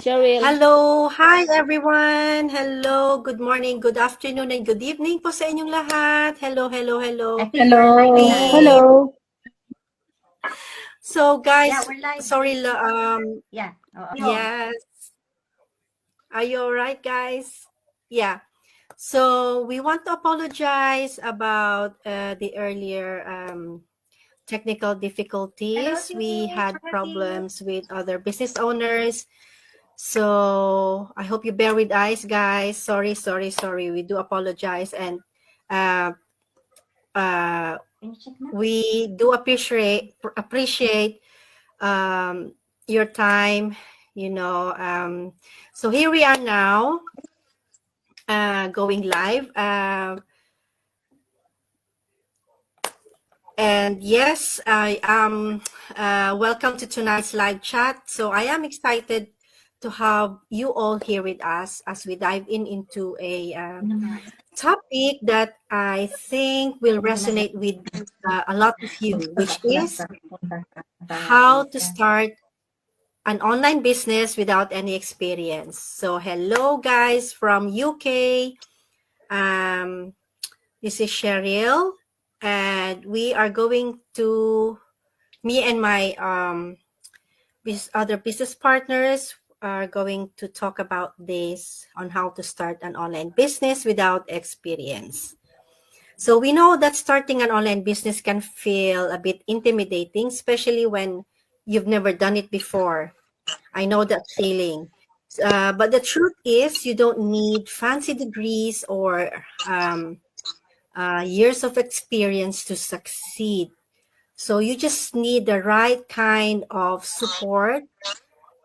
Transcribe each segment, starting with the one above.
Cheryl. Hello! Hi everyone! Hello! Good morning, good afternoon, and good evening po sa inyong lahat. Hello, hello, hello. Hello. Hello. So guys, Yeah, we're live. sorry, Yeah. yes. Are you alright, guys? Yeah. So we want to apologize about the earlier technical difficulties. We had problems with other business owners. So I hope you bear with us, guys. Sorry. We do apologize, and we do appreciate your time. So here we are now, going live. And yes, I am welcome to tonight's live chat. So I am excited to have you all here with us as we dive into a topic that I think will resonate with a lot of you, which is how to start an online business without any experience. So hello guys from UK. This is Cheryl, and we are going to, me and my other business partners are going to talk about this on how to start an online business without experience. So we know that starting an online business can feel a bit intimidating, especially when you've never done it before. I know that feeling. But the truth is, you don't need fancy degrees or years of experience to succeed. So you just need the right kind of support,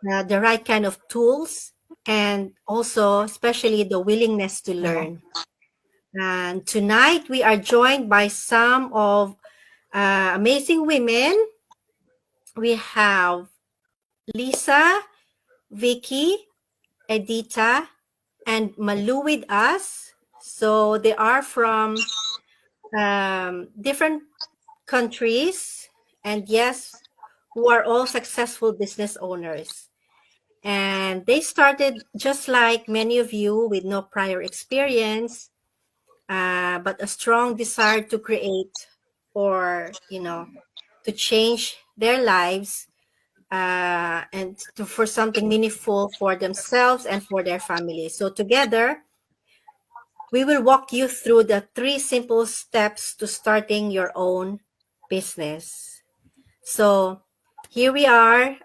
the right kind of tools, and also especially the willingness to learn. And tonight we are joined by some of amazing women. We have Lisa, Vicky, Edita, and Malu with us. So they are from different countries, and yes, who are all successful business owners. And they started just like many of you with no prior experience, but a strong desire to create or, to change their lives, and for something meaningful for themselves and for their families. So together, we will walk you through the 3 simple steps to starting your own business. So here we are.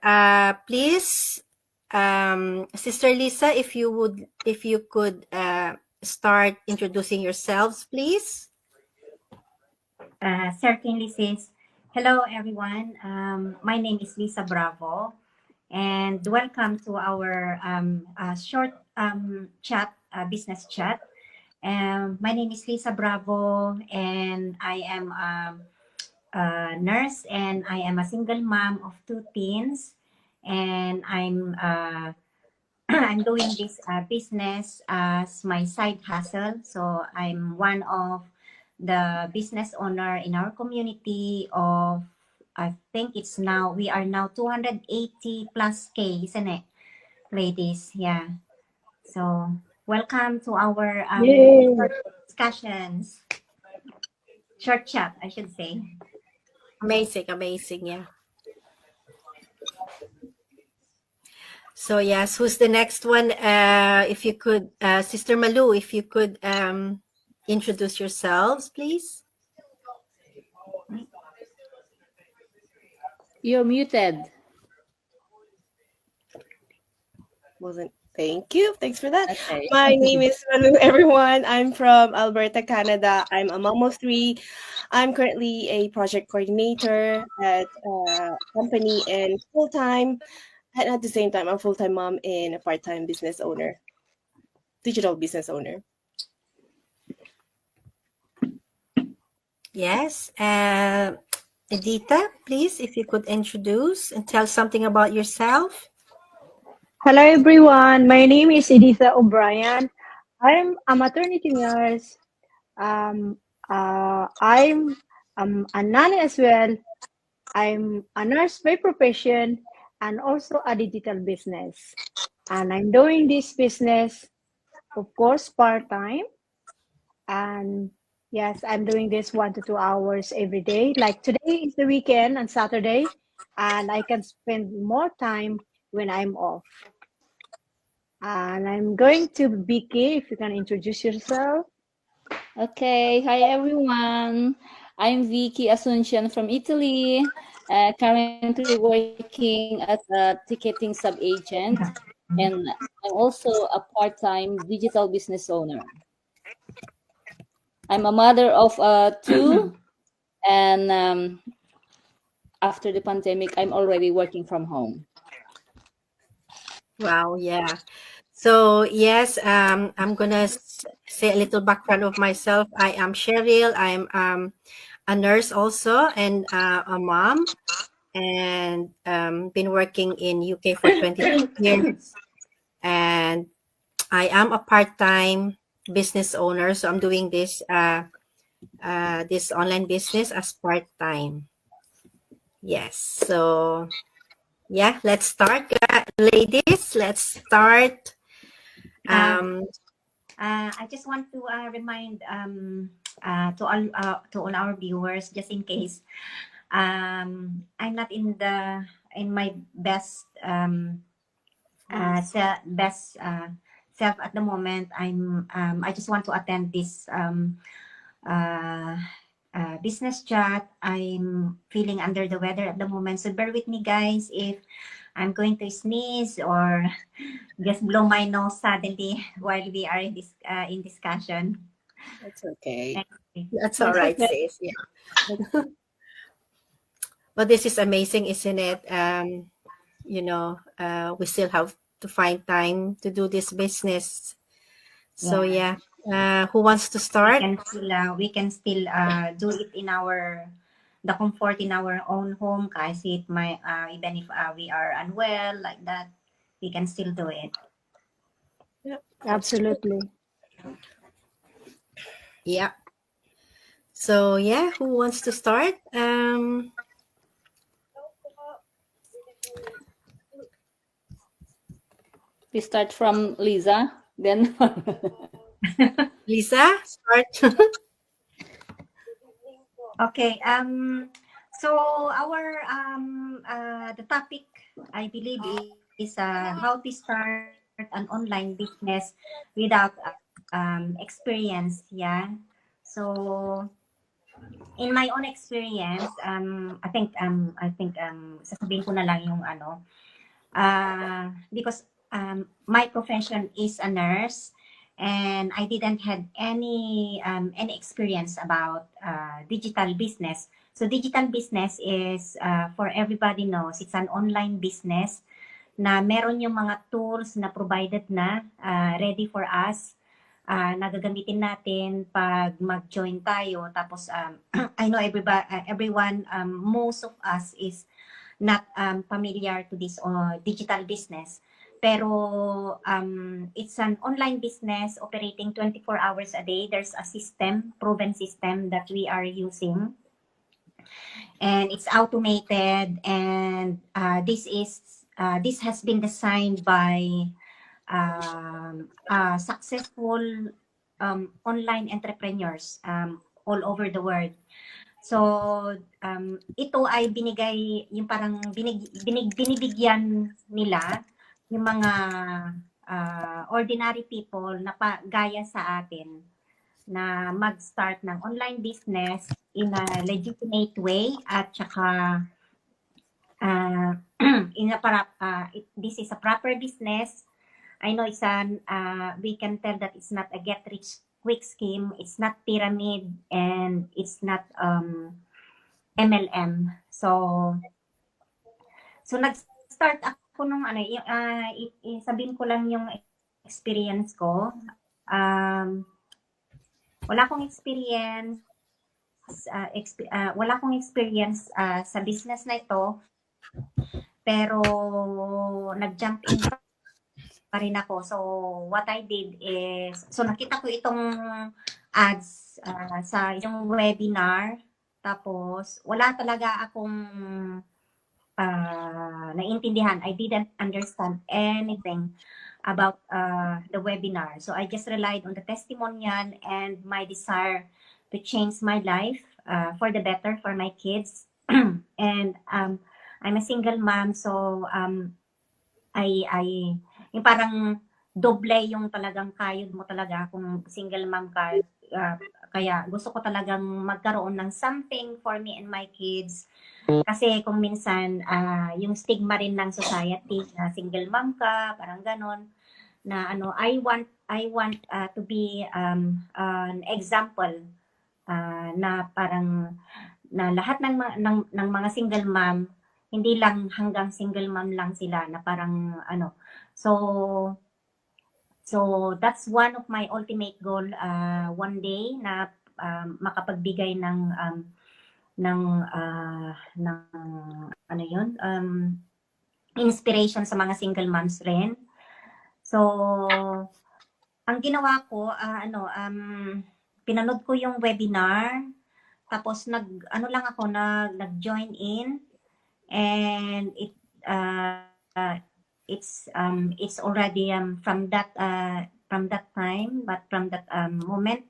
Please, Sister Lisa, if you could start introducing yourselves, please. Certainly, sis. Hello, everyone. My name is Lisa Bravo, and welcome to our short chat, business chat. My name is Lisa Bravo, and I am a nurse, and I am a single mom of 2 teens, and I'm doing this business as my side hustle. So I'm one of the business owner in our community of, I think we are now 280 plus K, isn't it, ladies? Yeah. So welcome to our short discussions, short chat, I should say. Amazing, yeah. So yes, who's the next one? If you could, Sister Malu, if you could introduce yourselves, please. You're muted. Thank you. Thanks for that. Okay. My name is Malu, everyone. I'm from Alberta, Canada. I'm a mom of 3. I'm currently a project coordinator at a company and full-time, and at the same time, I'm a full-time mom and a part-time business owner, digital business owner. Yes. Edita, please, if you could introduce and tell something about yourself. Hello everyone, my name is Editha O'Brien. I'm a maternity nurse. I'm a nanny as well. I'm a nurse by profession and also a digital business. And I'm doing this business, of course, part-time. And yes, I'm doing this 1 to 2 hours every day. Like today is the weekend on Saturday, and I can spend more time when I'm off. And I'm going to Vicky, if you can introduce yourself. Okay, hi everyone. I'm Vicky Asuncion from Italy, currently working as a ticketing sub-agent, and I'm also a part-time digital business owner. I'm a mother of two, and after the pandemic, I'm already working from home. Wow, yeah. So yes, I'm gonna say a little background of myself. I am Cheryl. I'm a nurse also and a mom, and been working in UK for 26 years. And I am a part-time business owner, so I'm doing this online business as part-time. Yes. So yeah, let's start, ladies. Let's start. Um, I just want to remind to all our viewers, just in case I'm not in my best self at the moment. I just want to attend this business chat. I'm feeling under the weather at the moment, so bear with me, guys, if I'm going to sneeze or just blow my nose suddenly while we are in discussion. That's okay. that's all right, sis. Yeah. But this is amazing, isn't it? We still have to find time to do this business. So yeah, who wants to start? We can still do it in the comfort in our own home. Kasi even if we are unwell like that, we can still do it. Absolutely. Yeah. So yeah, who wants to start? We start from Lisa, then Lisa, start. Okay. So our the topic, I believe, is how to start an online business without experience. Yeah. So in my own experience, I think sasabihin ko na lang yung because my profession is a nurse, and I didn't have any experience about digital business. So digital business is for everybody knows, it's an online business na meron yung mga tools na provided na ready for us na gagamitin natin pag mag-join tayo. Tapos I know everyone, most of us is not familiar to this digital business. Pero it's an online business operating 24 hours a day. There's a system, proven system that we are using. And it's automated, and this has been designed by successful online entrepreneurs all over the world. So ito ay binigay yung parang binibigyan nila yung mga ordinary people na gaya sa atin na mag-start ng online business in a legitimate way, at saka this is a proper business. I know we can tell that it's not a get rich quick scheme, it's not pyramid, and it's not MLM. So nag-start ako nung sabihin ko lang yung experience ko. Wala akong experience sa business na ito, pero nag-jump in pa rin ako. So what I did is, nakita ko itong ads sa yung webinar, tapos wala talaga akong naintindihan. I didn't understand anything about the webinar. So I just relied on the testimonial and my desire to change my life for the better for my kids. And I'm a single mom, so yung parang doble yung talagang kayod mo talaga kung single mom ka. Kaya gusto ko talagang magkaroon ng something for me and my kids. Kasi kung minsan, yung stigma rin ng society na single mom ka, parang ganon, na ano, I want to be an example na parang na lahat ng mga single mom, hindi lang hanggang single mom lang sila, na parang ano. So that's one of my ultimate goal, one day na makapagbigay ng ano yun, inspiration sa mga single moms rin. So ang ginawa ko, pinanood ko yung webinar, tapos nag-join in, and it's already from that time, but from that moment,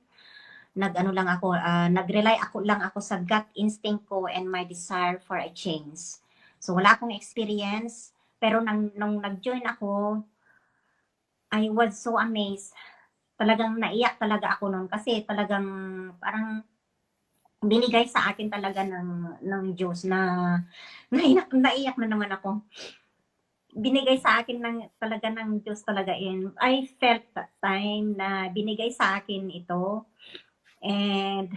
nag-rely lang ako sa gut instinct ko and my desire for a change. So wala akong experience, pero nung nag-join ako, I was so amazed. Talagang naiyak talaga ako noon, kasi talagang parang binigay sa akin talaga ng Diyos na naiyak na naman ako. Binigay sa akin talaga ng Diyos talaga. I felt that time na binigay sa akin ito. And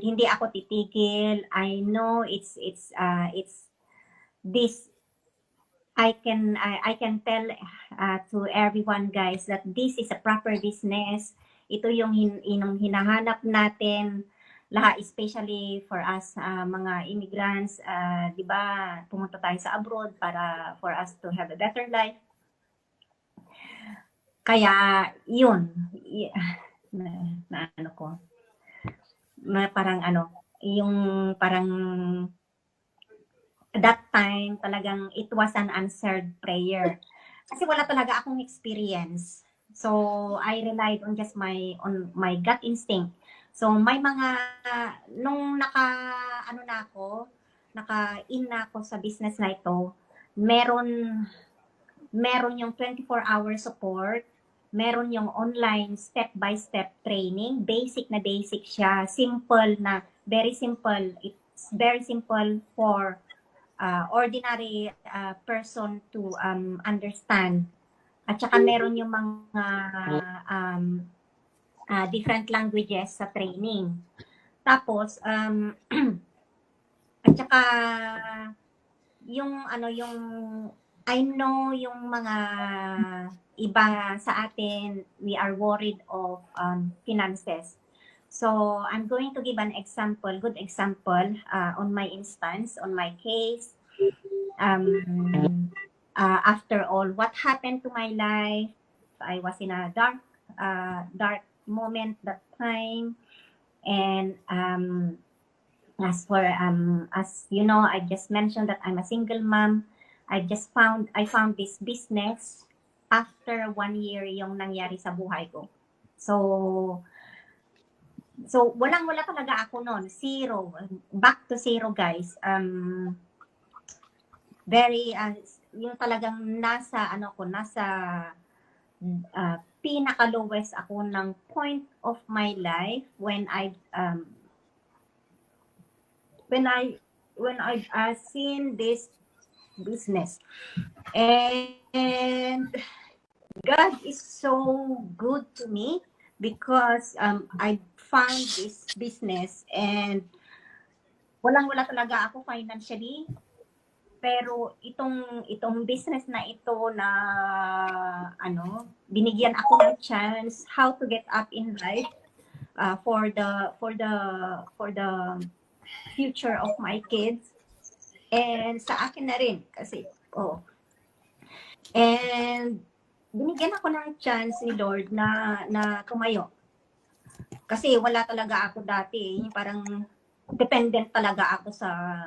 hindi ako titigil. I know it's this. I can tell to everyone, guys, that this is a proper business. Ito yung hinahanap natin lahat, especially for us mga immigrants, 'di ba? Pumunta tayo sa abroad para for us to have a better life. Kaya yun, parang that time talagang it was an answered prayer. Kasi wala talaga akong experience. So I relied on my gut instinct. So may mga nung naka-in na ako sa business na ito, meron yung 24-hour support, meron yung online step-by-step training, basic na basic siya, simple na, very simple. It's very simple for ordinary person to understand. At saka meron yung mga different languages sa training. Tapos at saka yung I know yung mga iba sa atin, we are worried of finances. So I'm going to give an example, good example, on my instance, on my case. After all, what happened to my life? I was in a dark moment that time, and as you know, I just mentioned that I'm a single mom. I found this business after 1 year yung nangyari sa buhay ko. So walang-wala talaga ako noon. Zero. Back to zero, guys. Very, yung talagang nasa pinaka-lowest ako ng point of my life when I've seen this business. And God is so good to me because I found this business, and walang-wala talaga ako financially, pero itong business na ito na binigyan ako ng chance how to get up in life for the future of my kids, and sa akin na rin kasi and binigyan ako ng chance ni Lord na tumayo. Kasi wala talaga ako dati, parang dependent talaga ako sa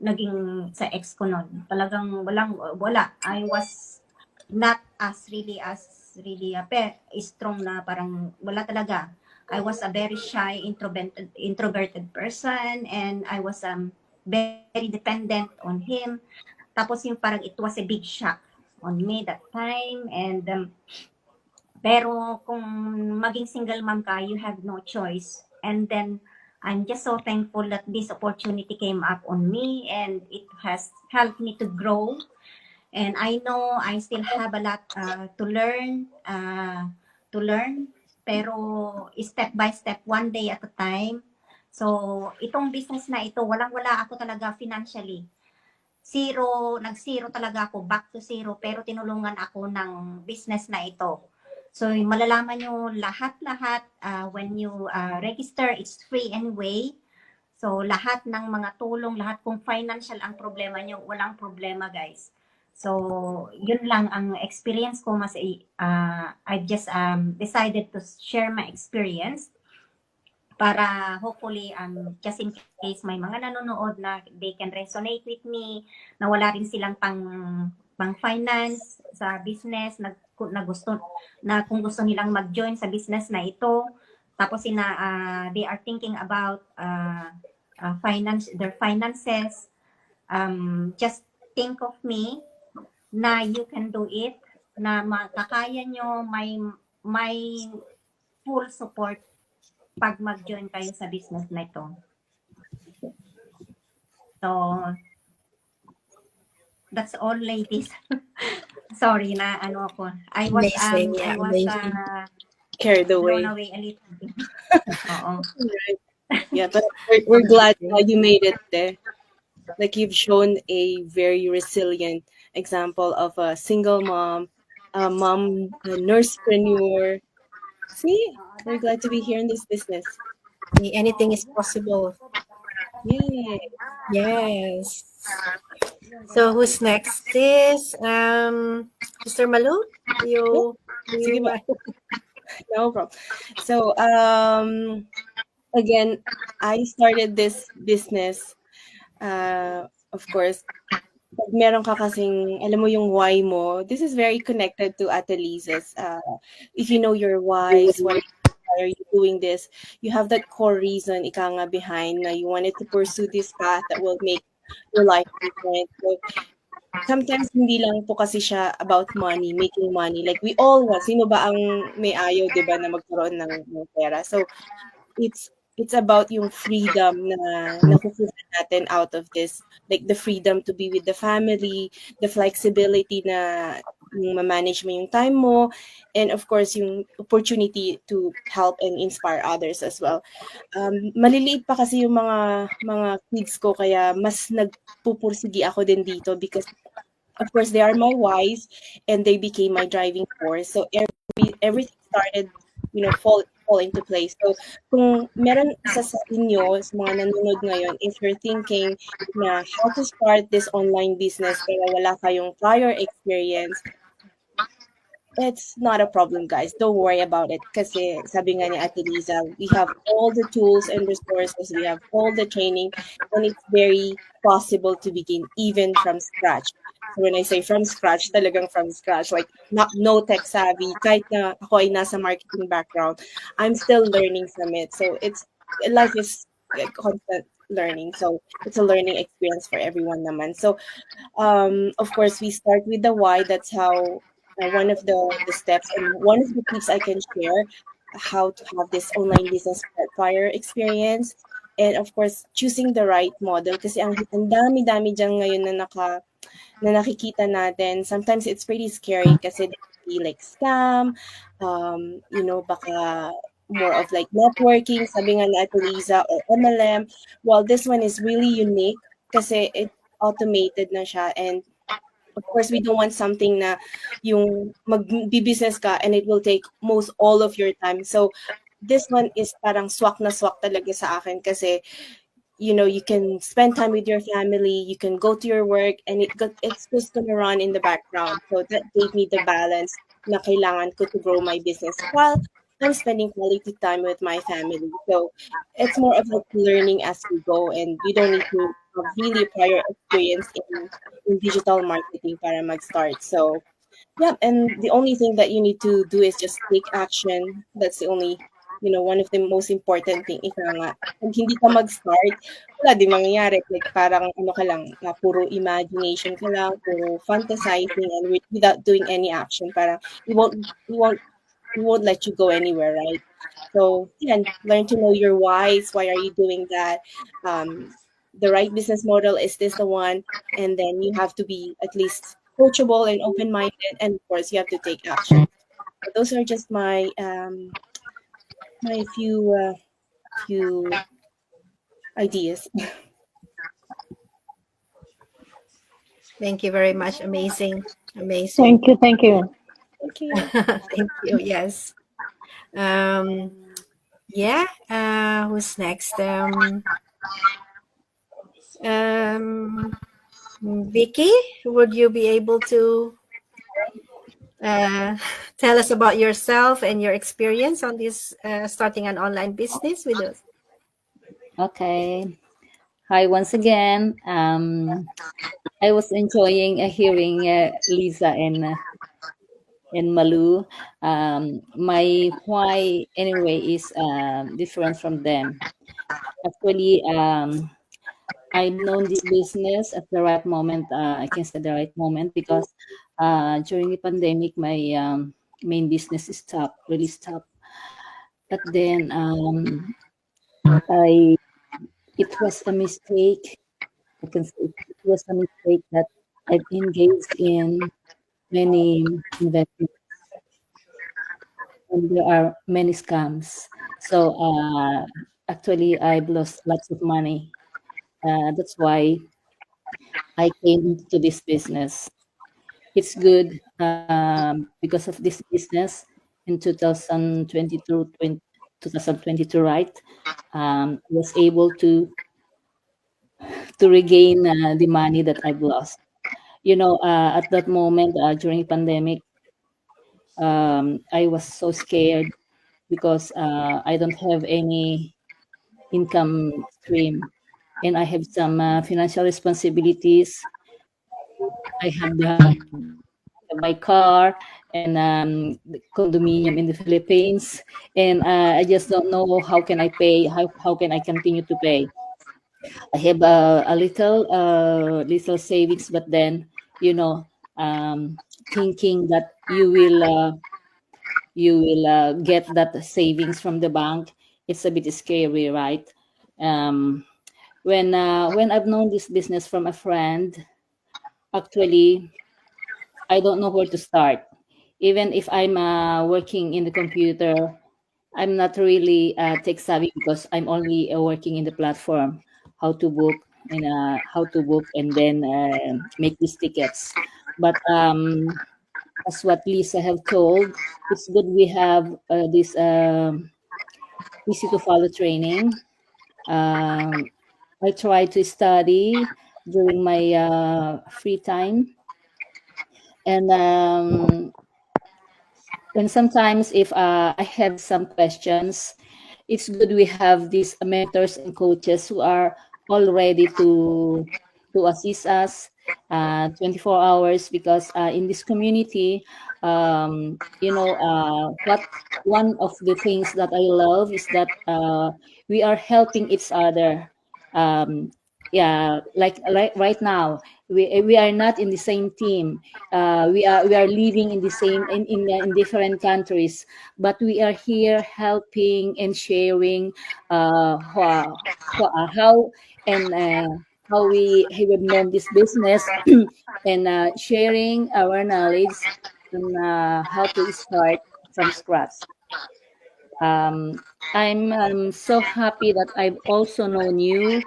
naging sa ex ko nun. Talagang wala. I was not really strong na parang wala talaga. I was a very shy, introverted person, and I was very dependent on him. Tapos yung parang it was a big shock on me that time. And pero kung maging single mom ka, you have no choice. And then I'm just so thankful that this opportunity came up on me, and it has helped me to grow. And I know I still have a lot to learn, pero step by step, one day at a time. So, itong business na ito, walang-wala ako talaga financially. Nag-zero talaga ako, back to zero, pero tinulungan ako ng business na ito. So, malalaman nyo lahat-lahat when you register, it's free anyway. So, lahat ng mga tulong, lahat kung financial ang problema nyo, walang problema guys. So, yun lang ang experience ko. I just decided to share my experience para hopefully, just in case may mga nanonood na they can resonate with me, na wala rin silang pang finance sa business, na kung gusto nilang mag-join sa business na ito, tapos they are thinking about their finances, just think of me na you can do it, na makakaya nyo, may full support pag mag-join kayo sa business na ito. So, that's all, ladies. Sorry na ako. I was carried away. Blown away a little bit. Oo. Yeah, but we're glad you made it there. Like you've shown a very resilient example of a single mom, a nursepreneur. See, we're glad to be here in this business. Anything is possible. Yay. Yes. So who's next? This Mr. Malu? Sige ba? No problem. So again, I started this business. Of course, pag meron ka kasing, alam mo yung why mo, this is very connected to Ate Liza's. If you know your whys, why are you doing this, you have that core reason, ika nga behind, na you wanted to pursue this path that will make your life different. So, sometimes hindi lang po kasi siya about money, making money. Like we all want, sino ba ang may ayaw, di ba, na magkaroon ng pera? So, it's about yung freedom na nakukuha natin out of this, like the freedom to be with the family, the flexibility na yung ma-manage mo yung time mo, and of course yung opportunity to help and inspire others as well. Maliliit pa kasi yung mga kids ko, kaya mas nagpupursigi ako din dito because of course they are my whys and they became my driving force. So everything started, fall into place. So, kung meron isa sa inyo, sa mga nanonood ngayon, if you're thinking na how to start this online business pero wala kayong prior experience, it's not a problem, guys. Don't worry about it. Kasi sabi nga ni Ate Liza, we have all the tools and resources, we have all the training, and it's very possible to begin even from scratch. So when I say from scratch, talagang from scratch, like no tech savvy, kahit na ako ay nasa marketing background, I'm still learning from it. So life is like constant learning. So it's a learning experience for everyone naman. So of course, we start with the why. That's how one of the steps and one of the tips I can share how to have this online business prior experience. And of course, choosing the right model. Kasi ang dami-dami dyan ngayon na nakikita natin. Sometimes it's pretty scary kasi they can be like scam, baka more of like networking, sabi nga na Ate Liza, or MLM. Well, this one is really unique kasi it's automated na siya, and of course, we don't want something na yung mag-business ka and it will take most all of your time. So this one is parang swak na swak talaga sa akin kasi you can spend time with your family, you can go to your work, and it's just gonna run in the background. So that gave me the balance na kailangan ko to grow my business while I'm spending quality time with my family. So it's more of like learning as you go, and you don't need to have really prior experience in digital marketing para mag-start. So yeah, and the only thing that you need to do is just take action. That's the only, one of the most important thing. Ika nga, pag hindi ka mag-start, wala din mangyayari. Like parang ano ka lang, puro imagination ka lang, puro fantasizing, and without doing any action. Parang it won't let you go anywhere, right? So yeah, learn to know your whys. Why are you doing that? The right business model, is this the one? And then you have to be at least coachable and open-minded, and of course you have to take action. So those are just my few ideas. Thank you very much. Amazing. Thank you. Thank you. Thank you. Thank you. Yes. Yeah. Who's next? Vicky, would you be able to tell us about yourself and your experience on this starting an online business with us? Okay. Hi once again. I was enjoying hearing Lisa and Malu. My why anyway is different from them. Actually, I've known this business at the right moment. I can say the right moment because during the pandemic, my main business stopped, really stopped. But then it was a mistake. I can say it was a mistake that I've engaged in many investments, and there are many scams. So actually, I've lost lots of money. That's why I came into this business. It's good because of this business in 2022, right? Was able to regain the money that I've lost. At that moment during pandemic, I was so scared because I don't have any income stream, and I have some financial responsibilities. I have my car and the condominium in the Philippines, and I just don't know how can I pay. How can I continue to pay? I have a little savings, but then you know, thinking that you will get that savings from the bank, it's a bit scary, right? Um, when I've known this business from a friend, actually, I don't know where to start. Even if I'm working in the computer, I'm not really tech savvy because I'm only working in the platform, how to book and then make these tickets. But as what Lisa have told, it's good we have this easy to follow training. I try to study during my free time, and sometimes if I have some questions, it's good we have these mentors and coaches who are all ready to assist us 24 hours because in this community, what one of the things that I love is that we are helping each other. um, yeah, like right now, we are not in the same team. We are living in the same in different countries, but we are here helping and sharing how and how we have known this business and sharing our knowledge on how to start from scratch. I'm so happy that I've also known you,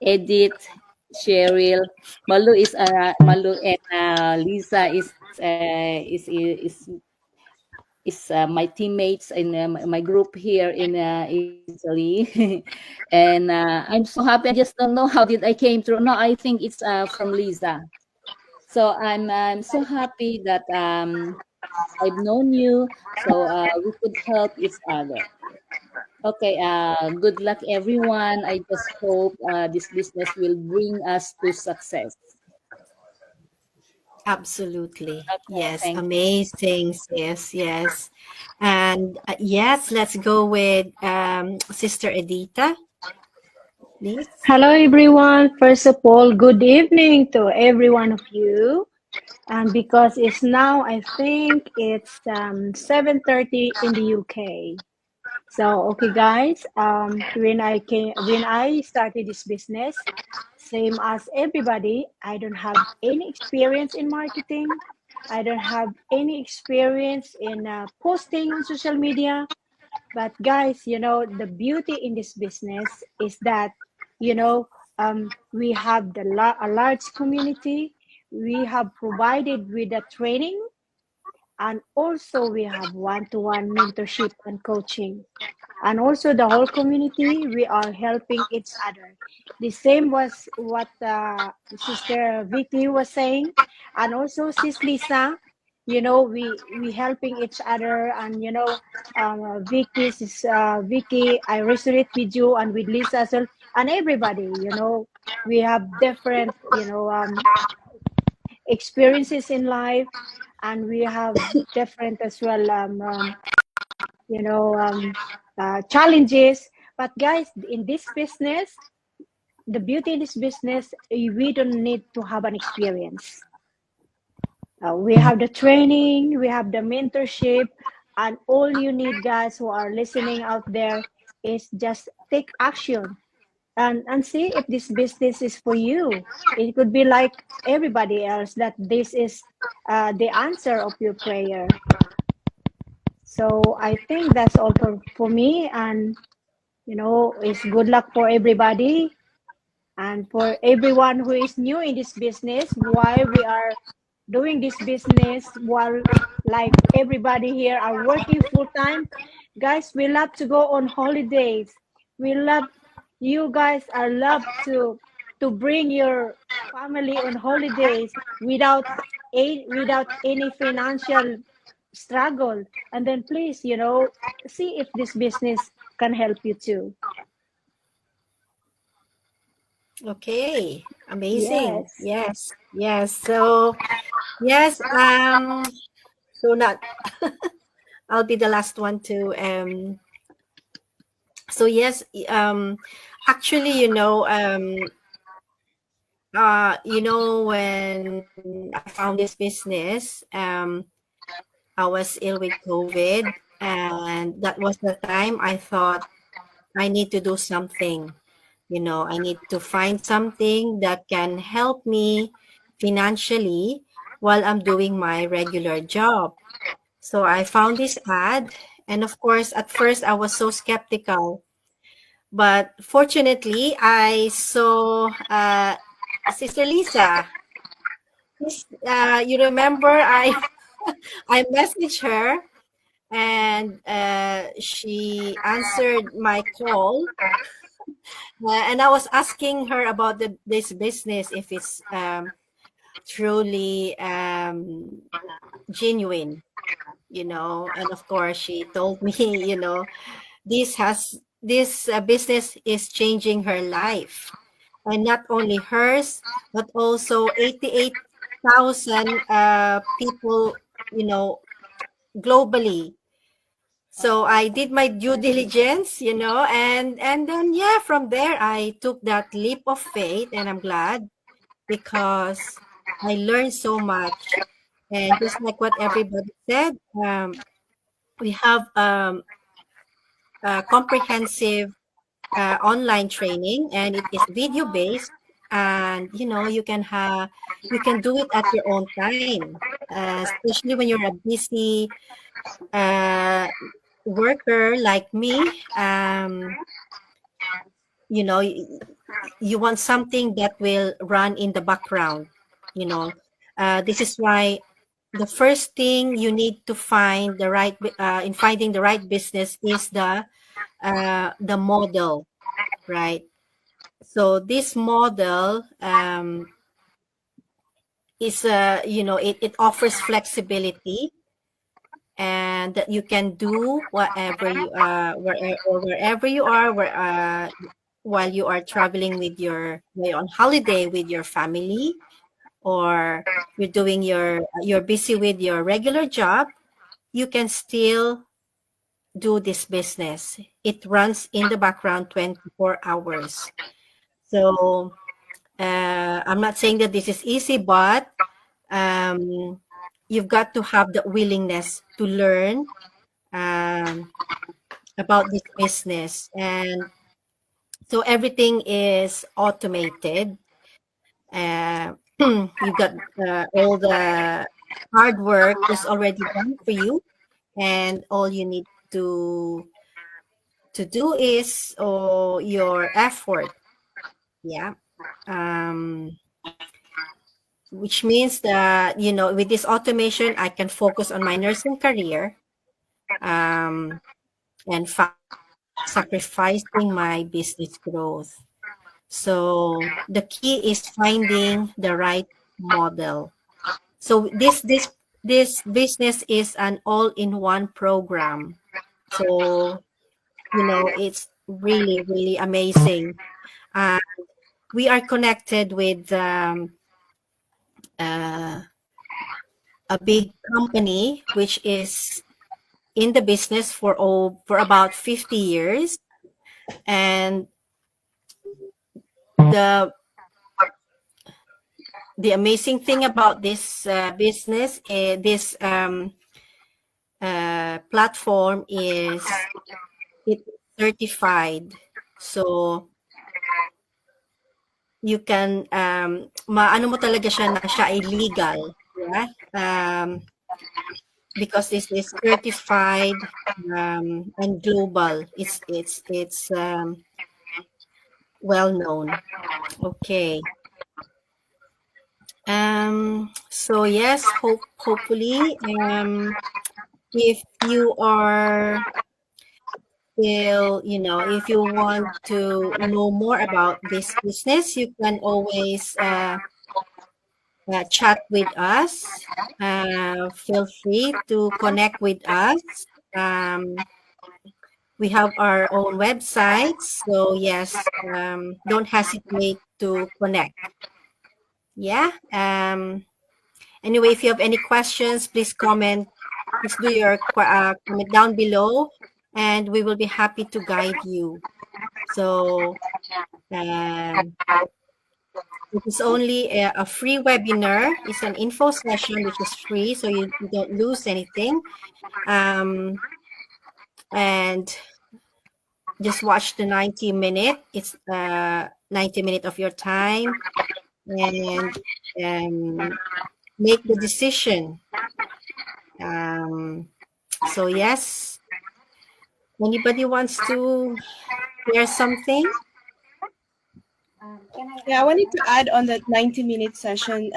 Edith, Cheryl, Malu and Lisa is my teammates in my group here in Italy, and I'm so happy. I just don't know how did I came through. No, I think it's from Lisa. So I'm so happy that I've known you, so we could help each other. Okay, good luck everyone. I just hope this business will bring us to success. Absolutely. Okay, Yes, thank you. amazing, sis. Yes. And yes, let's go with Sister Edita, please. Hello, everyone. First of all, good evening to every one of you. And because it's now, I think it's 7:30 in the UK. So, okay, guys. When I started this business, same as everybody, I don't have any experience in marketing. I don't have any experience in posting on social media. But guys, the beauty in this business is that, you know, we have a large community. We have provided with the training, and also we have one-to-one mentorship and coaching. And also the whole community, we are helping each other. The same was what Sister Vicky was saying, and also Sis Lisa. We helping each other, and Vicky. I resonate with you and with Lisa as well, and everybody. We have different experiences in life, and we have different as well you know um, challenges. But guys, in this business, the beauty in this business, we don't need to have an experience. We have the training, we have the mentorship, and all you need, guys who are listening out there, is just take action and see if this business is for you. It could be like everybody else, that this is the answer of your prayer. So I think that's all for me. And it's good luck for everybody, and for everyone who is new in this business. Why we are doing this business, while like everybody here are working full time. Guys, we love to go on holidays. We love, you guys are love to bring your family on holidays without any financial struggle. And then please, see if this business can help you too. Okay, amazing. Yes. Yes, yes. So yes, so not I'll be the last one to so yes, actually, when I found this business, I was ill with COVID, and that was the time I thought I need to do something. I need to find something that can help me financially while I'm doing my regular job. So I found this ad, and of course, at first I was so skeptical. But fortunately, I saw Sister Lisa. You remember I messaged her, and she answered my call, and I was asking her about this business, if it's truly genuine, and of course she told me, this business is changing her life, and not only hers, but also 88,000 people, globally. So I did my due diligence, and then yeah, from there I took that leap of faith, and I'm glad because I learned so much. And just like what everybody said, we have a comprehensive online training, and it is video based, and you can do it at your own time, especially when you're a busy uh, worker like me. You know, you want something that will run in the background. This is why the first thing you need to find in finding the right business is the model, right? So this model is it offers flexibility, and that you can do whatever you wherever you are, while you are traveling with while you're on holiday with your family, or you're busy with your regular job, you can still do this business. It runs in the background 24 hours. So I'm not saying that this is easy, but um, you've got to have the willingness to learn about this business. And so everything is automated. You've got all the hard work is already done for you, and all you need to do is your effort. Yeah. Um, which means that, with this automation, I can focus on my nursing career, and sacrificing my business growth. So the key is finding the right model. So this business is an all-in-one program. So it's really, really amazing. We are connected with a big company which is in the business for about 50 years, and the amazing thing about this business, this platform, is it's certified. So you can maano mo talaga siya na siya ay legal, yeah? Because this is certified and global. It's well known. Okay. So yes, hopefully, if you are still, if you want to know more about this business, you can always chat with us. Feel free to connect with us. We have our own website, so yes, don't hesitate to connect. Yeah. Anyway, if you have any questions, please comment. Please do your comment down below, and we will be happy to guide you. So it is only a free webinar. It's an info session which is free, so you don't lose anything. And just watch the 90-minute. It's 90 minutes of your time, and make the decision. So yes, anybody wants to share something? Yeah, I wanted to add on that 90-minute session,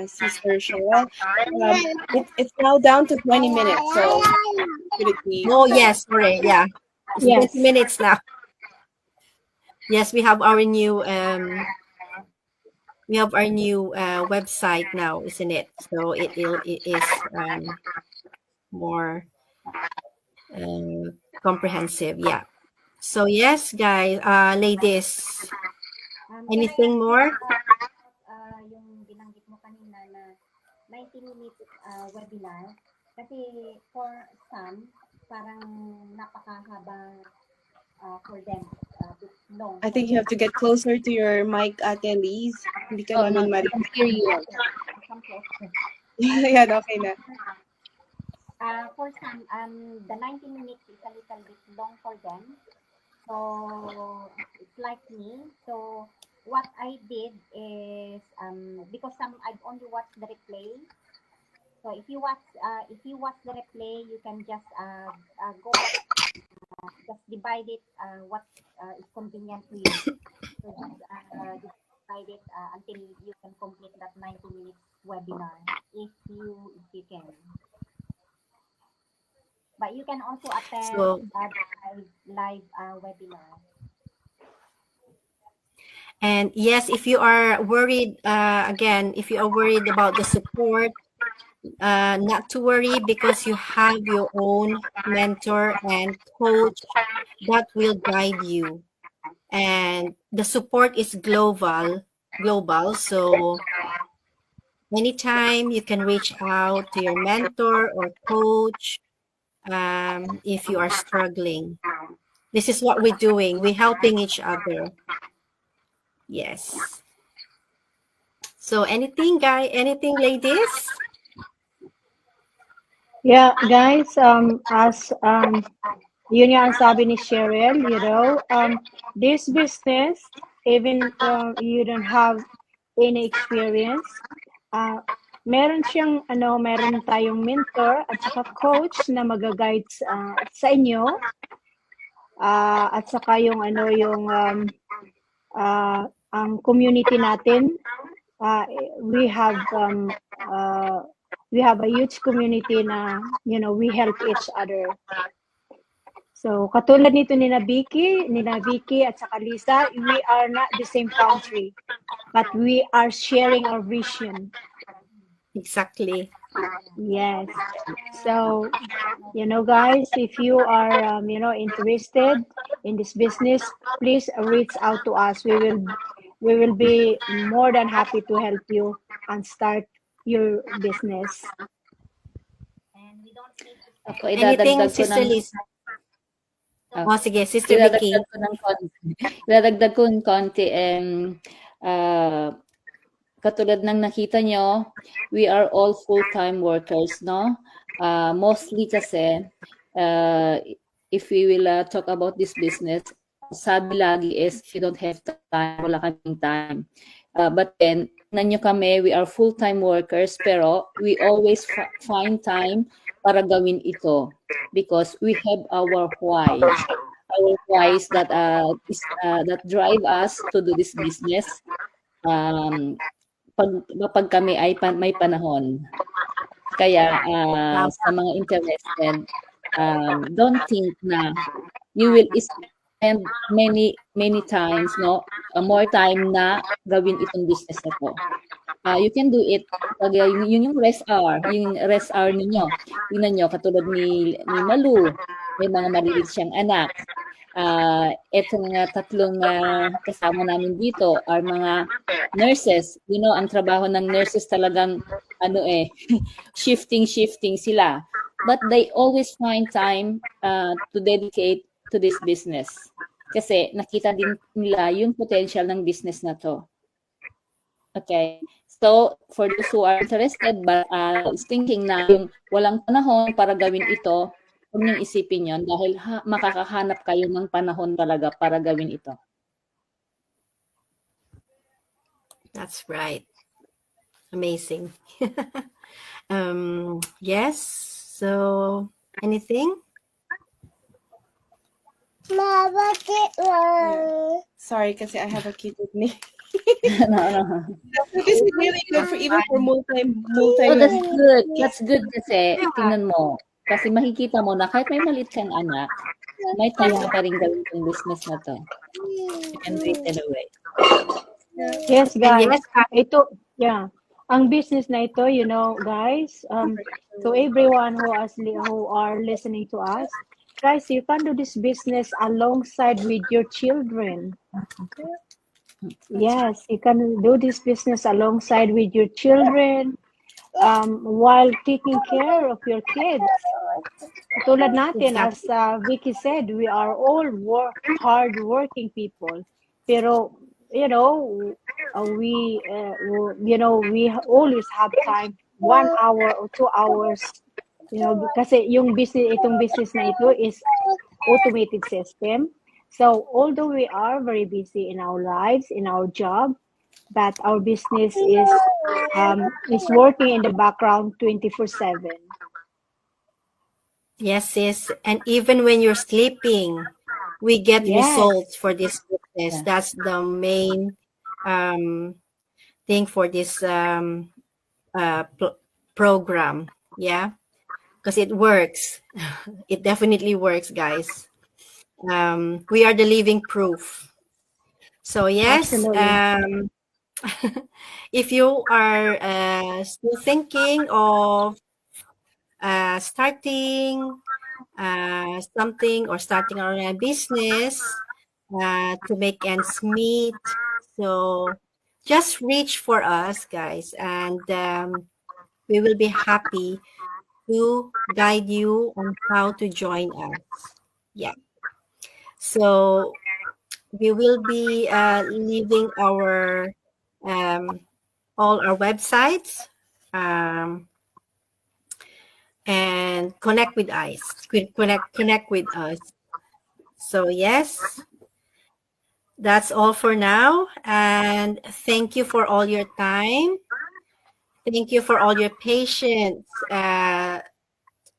Sister Cheryl. It's now down to 20 minutes, so could it be? Oh yes, sorry, yeah, it's Yes. 20 minutes now. Yes, we have our new website now, isn't it? So it is more comprehensive. Yeah. So yes, guys, ladies, anything more? Yung binanggit mo kanina na 90-minute webinar, kasi for some, parang napakahaba for them. Long. I think you have to get closer to your mic, Ate Liz. Hindi ka namin marinig. Hear you. Come closer. Yan, okay na. For some, the 90 minutes is a little bit long for them. So it's like me. So what I did is because I've only watched the replay. So if you watch the replay, you can just go back, just divide it what is convenient to you. So just divide it until you can complete that 90 minutes webinar if you can. But you can also attend So- live webinar. And yes, if you are worried, again, if you are worried about the support, not to worry because you have your own mentor and coach that will guide you. And the support is global. So anytime you can reach out to your mentor or coach if you are struggling. This is what we're doing. We're helping each other. Yes. So anything, ladies? Yeah, guys, as yun nga ang sabi ni Cheryl, this business, even you don't have any experience, meron tayong mentor at saka coach na mag-guide sa inyo, at saka ang community natin, we have a huge community na, we help each other. So, katulad nito ni Vicky at saka Lisa, we are not the same country, but we are sharing our vision. Exactly. Yes. So, guys, if you are, interested in this business, please reach out to us. We will be more than happy to help you and start your business. Ako, Anything, idadagdag ko Sister ng Lisa? Oh, sige, Sister Vicky. Idadagdag ko ng konti. Katulad ng nakita nyo, we are all full-time workers, no? Mostly kasi, if we will talk about this business, sabi lagi is, if you don't have time, wala kaming time. But then, nyo kami, we are full-time workers, pero we always find time para gawin ito because we have our whys that drive us to do this business. Pag kami ay may panahon. Kaya sa mga interested, don't think na you will spend many times, no, more time na gawin itong business na to. You can do it pag yung rest hour ninyo. Tingnan nyo, katulad ni Malu, may mga maliliit siyang anak. Etong tatlong kasama namin dito are mga nurses. Ang trabaho ng nurses talagang shifting sila. But they always find time to dedicate to this business. Kasi nakita din nila yung potential ng business na to. Okay. So, for those who are interested but is thinking na yung walang panahon para gawin ito, huwag niyong isipin yon dahil makakahanap kayo ng panahon talaga para gawin ito. That's right. Amazing. Yes. So, anything? Sorry, kasi I have a kid with me. No. This is really good for even for multi. Oh, that's good. That's good kasi tingnan mo. Kasi makikita mo na kahit may maliit kang anak, may time ka rin gawin yung business na to. You can do it anyway. Yes, guys. Ang business na ito, guys, to everyone who are listening to us, guys, you can do this business alongside with your children. Yes, you can do this business alongside with your children while taking care of your kids. Tulad natin, as Vicky said, we are all hard-working people. Pero, we always have time, 1 hour or 2 hours, kasi itong business na ito is automated system. So, although we are very busy in our lives, in our job, but our business is working in the background 24/7. Yes, sis. And even when you're sleeping, we get results for this business. That's the main thing for this program. Yeah, because it works. It definitely works, guys. We are the living proof. So yes, if you are still thinking of starting something or starting our own business to make ends meet, so just reach for us, guys, and we will be happy to guide you on how to join us. Yeah. So we will be leaving our um, all our websites and connect with us. Connect with us. So yes, that's all for now. And thank you for all your time. Thank you for all your patience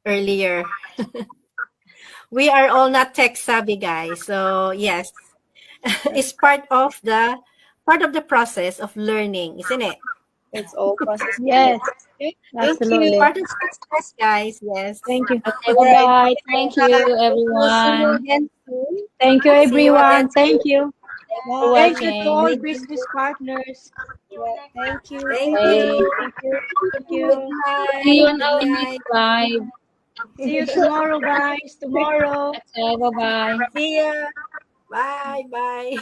earlier. We are all not tech savvy, guys. So yes, it's part of the process of learning, isn't it? It's all process. Yes, Okay. Thank you. absolutely. Part of success, guys. Yes. Thank you. Okay, All right. bye-bye. Thank you, We'll see you everyone, again soon. Thank you, See you again everyone. Thank soon. you. for Bye. Thank you to watching. all business partners. Yeah, thank you. Thank Okay. you. Thank you. Thank Good you. See you night. on Good our night. next live. See you tomorrow, guys. Tomorrow. Okay, bye-bye. See ya. Bye. Bye.